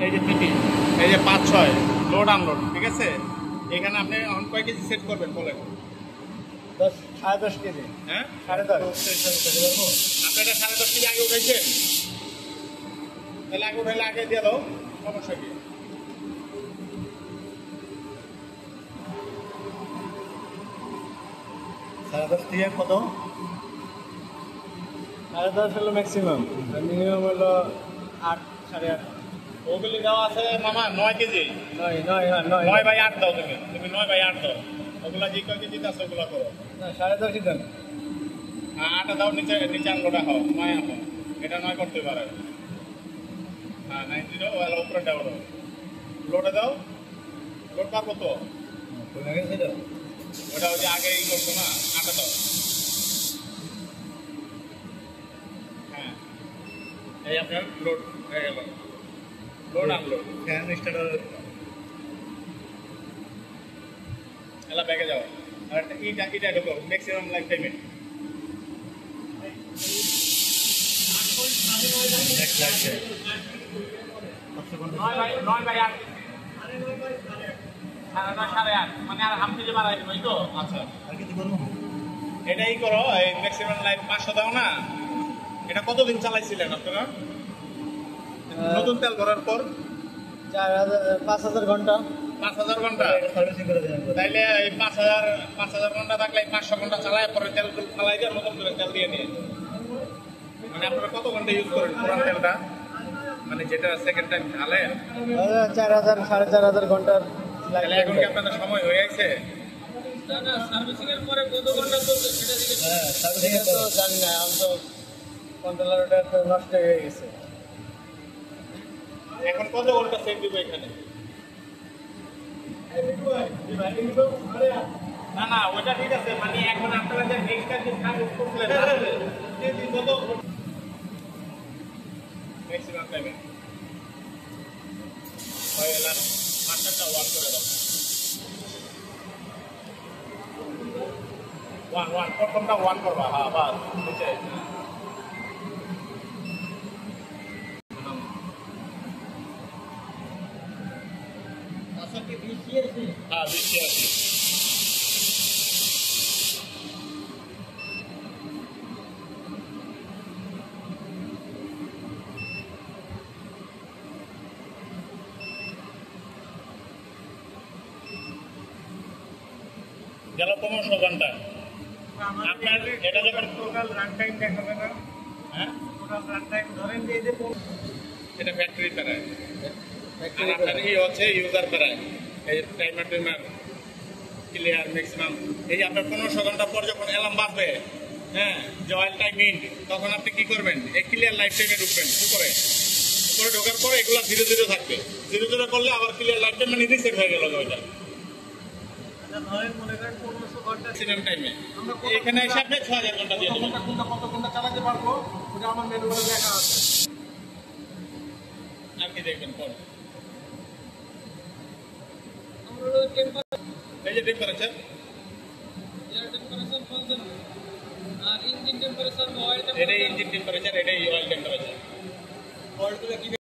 এই যে পিটি, এই যে 5-6 লোড আনলোড, ঠিক আছে। এখানে আপনি অন কয় কেজি সেট করবেন বলেন? 10-10.5 কেজি। হ্যাঁ, 10.5। আপনারা 10.5 কেজি আগে উঠাইছেন? তাহলে আগে উঠাইলে আগে দিয়ে দাও, সমস্যা কি? সাড়ে 10 থেকে কত? 10.5 হলো ম্যাক্সিমাম, মিনিমাম হলো 8, 8.5। ওগুলি দেওয়া আছে মামা 9 কেজি। 9/8 দাও, তুমি 9/8 দাও। ওগুলা যে কয় কেজি আছে ওগুলা করো। না, 10.5 দেন। 8 দাও, নিচে আনলোডা হও, 9 আনো। এটা 9 করতে পারে। হ্যাঁ, 90 দাও, আর উপরে দাও। লোডে দাও, লোড পারবো তো? ওটা ওই যে আগেই করছো না, 8 দাও। হ্যাঁ, এই আপনার লোড হয়ে গেল। লোড আনলোড ফ্যান স্টার্টার এলা ব্যাগে যাও। আর এটা ঢুকো, ম্যাক্সিমাম লাইফ টাইমে। নেক্সট লাগছে। 9/8 9/8 মানে আর হাফ কেজি বাড়াই দেবো, এই তো। আচ্ছা, আর কিছু করবো? এটাই করো। এই ম্যাক্সিমাম লাইফ 500 দাও না। এটা কতদিন চালাইছিলেন আপনারা নতুন তেল ভরার পর? 5,000 ঘন্টা। 5,000 ঘন্টা। সার্ভিসিং করে দেন। তাইলে এই 5,000 ঘন্টা থাকলে 500 ঘন্টা চালায় পরে তেল ফালাই দিয়ে নতুন করে তেল দিয়ে নিয়ে। মানে আপনারা কত ঘন্টা ইউজ করেন পুরান তেলটা, মানে যেটা সেকেন্ড টাইম ঢালেন? 4,000 4,500 ঘন্টার। তাহলে এখন কি আপনাদের সময় হয়ে গেছে? সার্ভিসিং এর পরে কত ঘন্টা চলবে সেটা জিজ্ঞেস করুন। হ্যাঁ, সার্ভিসিং এর তো জানি না, আমি তো কন্ট্রোলারটা তো নষ্ট হয়ে গেছে। এখন কত ঘন্টা সেট দিব এখানে? না না, ওটা ঠিক আছে, মানে এখন আপনারা যে নেক্সটটা যে সার্ভিস করছিলেন কত ম্যাক্সিমাম টাইমে হয়ে গেল। মাস্টারটা ওয়ান করে দাও। ওয়ান প্রথমটা ওয়ান করবা। হ্যাঁ, বাস বুঝছে। আচ্ছা কি বেশি আছে? হ্যাঁ, বেশি আছে। গেল 1500 ঘন্টা। আপনার এটা যখন টোটাল রান টাইম দেখাবে না? হ্যাঁ, টোটাল রান টাইম ধরেন যে এই যে এটা ফ্যাক্টরি প্যারায়, আর আপনার এই হচ্ছে ইউজার প্যারায়। এই টাইমার ক্লিয়ার ম্যাক্সিমাম। এই যে আপনার 1500 ঘন্টা পর যখন অ্যালার্ম বাজবে, হ্যাঁ, যে অয়েল টাইম ইন, তখন আপনি কি করবেন? এই ক্লিয়ার লাইফ টাইমে ঢুকবেন। উপরে ঢোকার পরে এগুলো ধীরে ধীরে থাকবে। ধীরে ধীরে করলে আবার ক্লিয়ার লাইফ টাইম মানে রিসেট হয়ে গেল ওইটা ধরেন মনে করেন 1500 ঘন্টা ম্যাক্সিমাম টাইমে। এখানে এসে আপনি 6000 ঘন্টা দিয়ে দেবেন। কত ঘন্টা চালাতে পারবো ওটা আমার ম্যানুয়ালে লেখা আছে। আর কি দেখবেন পর? আমরা হলো টেম্পারেচার, এই যে টেম্পারেচার, এয়ার টেম্পারেচার বলছেন, আর ইঞ্জিন টেম্পারেচার, অয়েল এটাই টেম্পারেচার। ইঞ্জিন টেম্পারেচার, এটাই অয়েল টেম্পারেচার। অয়েলগুলো কি